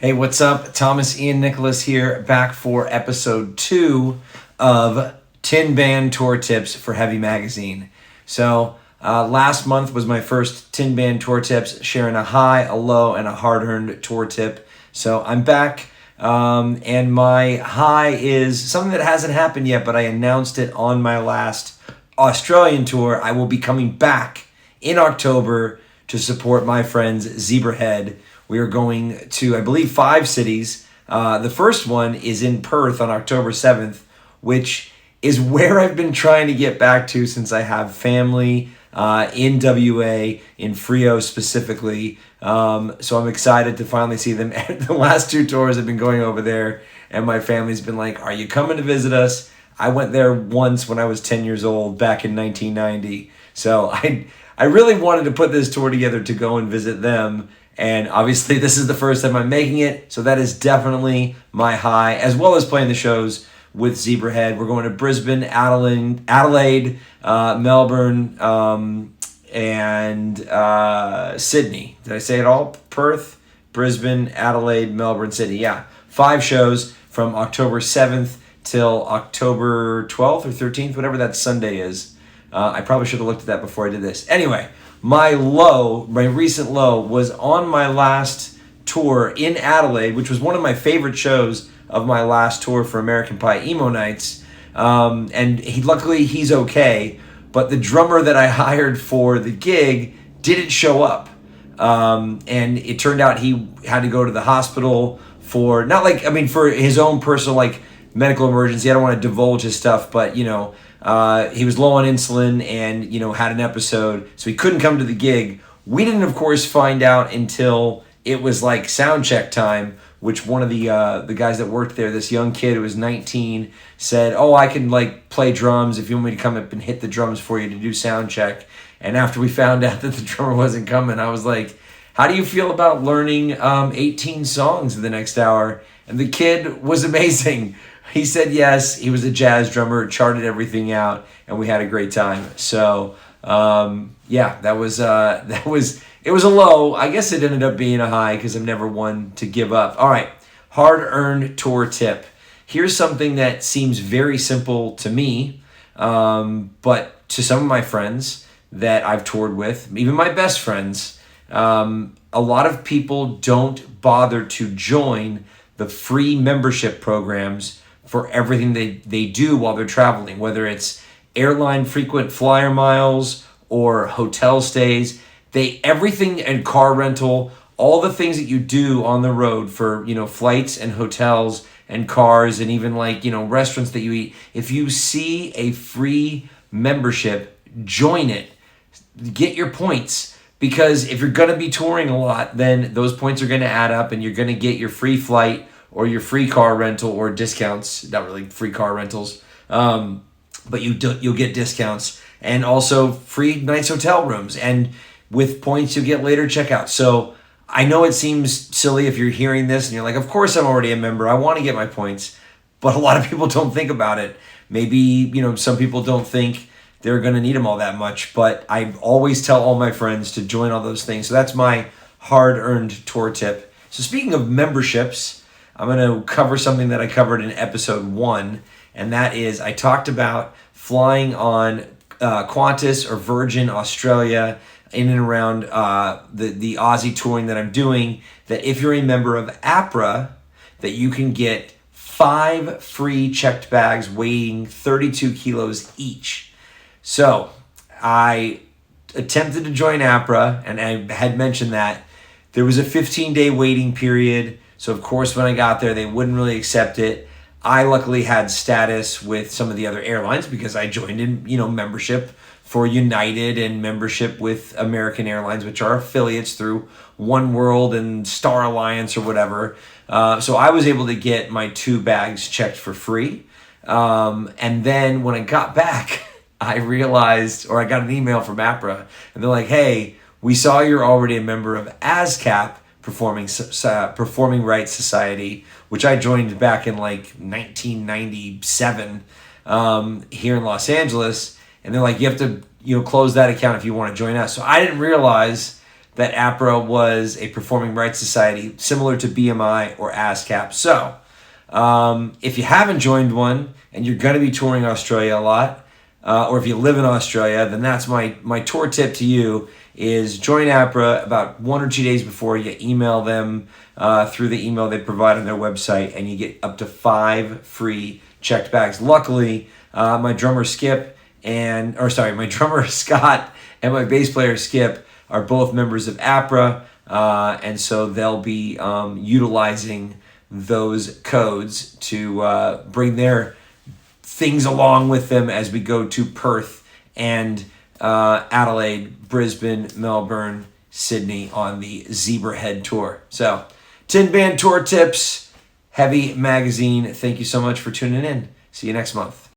Hey, what's up? Thomas Ian Nicholas here, back for episode 2 of TINBAND Tour Tips for Heavy Magazine. So, last month was my first TINBAND Tour Tips, sharing a high, a low, and a hard-earned tour tip. So, I'm back, and my high is something that hasn't happened yet, but I announced it on my last Australian tour. I will be coming back in October to support my friends Zebrahead. We are going to, I believe, 5 cities. The first one is in Perth on October 7th, which is where I've been trying to get back to since I have family in WA, in Freo specifically. So I'm excited to finally see them. The last 2 tours have been going over there, and my family's been like, are you coming to visit us? I went there once when I was 10 years old back in 1990. So I really wanted to put this tour together to go and visit them. And obviously, this is the first time I'm making it, so that is definitely my high, as well as playing the shows with Zebrahead. We're going to Brisbane, Adelaide, Melbourne, and Sydney. Did I say it all? Perth, Brisbane, Adelaide, Melbourne, Sydney. Yeah, 5 shows from October 7th till October 12th or 13th, whatever that Sunday is. I probably should have looked at that before I did this. Anyway. My recent low, was on my last tour in Adelaide, which was one of my favorite shows of my last tour for American Pie Emo Nights. And luckily he's okay, but the drummer that I hired for the gig didn't show up. And it turned out he had to go to the hospital for, for his own personal, medical emergency. I don't want to divulge his stuff, but, he was low on insulin and, had an episode, so he couldn't come to the gig. We didn't, of course, find out until it was sound check time, which one of the guys that worked there, this young kid who was 19, said, "Oh, I can play drums if you want me to come up and hit the drums for you to do sound check." And after we found out that the drummer wasn't coming, I was like, "How do you feel about learning 18 songs in the next hour?" And the kid was amazing. He said yes. He was a jazz drummer, charted everything out, and we had a great time. So, that was it was a low. I guess it ended up being a high because I'm never one to give up. All right, hard-earned tour tip. Here's something that seems very simple to me, but to some of my friends that I've toured with, even my best friends, a lot of people don't bother to join the free membership programs for everything they do while they're traveling, whether it's airline frequent flyer miles or hotel stays, everything, and car rental, all the things that you do on the road for, flights and hotels and cars and even restaurants that you eat. If you see a free membership, join it. Get your points, because if you're going to be touring a lot, then those points are going to add up and you're going to get your free flight or your free car rental, or discounts. Not really free car rentals, but you'll get discounts, and also free nice hotel rooms. And with points, you'll get later checkout. So I know it seems silly if you're hearing this and you're like, of course I'm already a member, I want to get my points. But a lot of people don't think about it. Maybe, some people don't think they're going to need them all that much. But I always tell all my friends to join all those things. So that's my hard-earned tour tip. So speaking of memberships, I'm going to cover something that I covered in episode 1, and that is I talked about flying on Qantas or Virgin Australia in and around the Aussie touring that I'm doing, that if you're a member of APRA, that you can get 5 free checked bags weighing 32 kilos each. So I attempted to join APRA, and I had mentioned that there was a 15-day waiting period. So, of course, when I got there, they wouldn't really accept it. I luckily had status with some of the other airlines because I joined in, membership for United and membership with American Airlines, which are affiliates through One World and Star Alliance or whatever. So I was able to get my 2 bags checked for free. And then when I got back, I realized, or I got an email from APRA, and they're like, "Hey, we saw you're already a member of ASCAP, Performing Rights Society," which I joined back in 1997 here in Los Angeles. And they're like, "You have to close that account if you want to join us." So I didn't realize that APRA was a performing rights society similar to BMI or ASCAP. So if you haven't joined one and you're going to be touring Australia a lot, or if you live in Australia, then that's my tour tip to you is join APRA about 1 or 2 days before. You email them through the email they provide on their website, and you get up to 5 free checked bags. Luckily, my drummer Scott and my bass player Skip are both members of APRA, and so they'll be utilizing those codes to bring their things along with them as we go to Perth and Adelaide, Brisbane, Melbourne, Sydney on the Zebrahead Tour. So, Tin Band Tour Tips, Heavy Magazine. Thank you so much for tuning in. See you next month.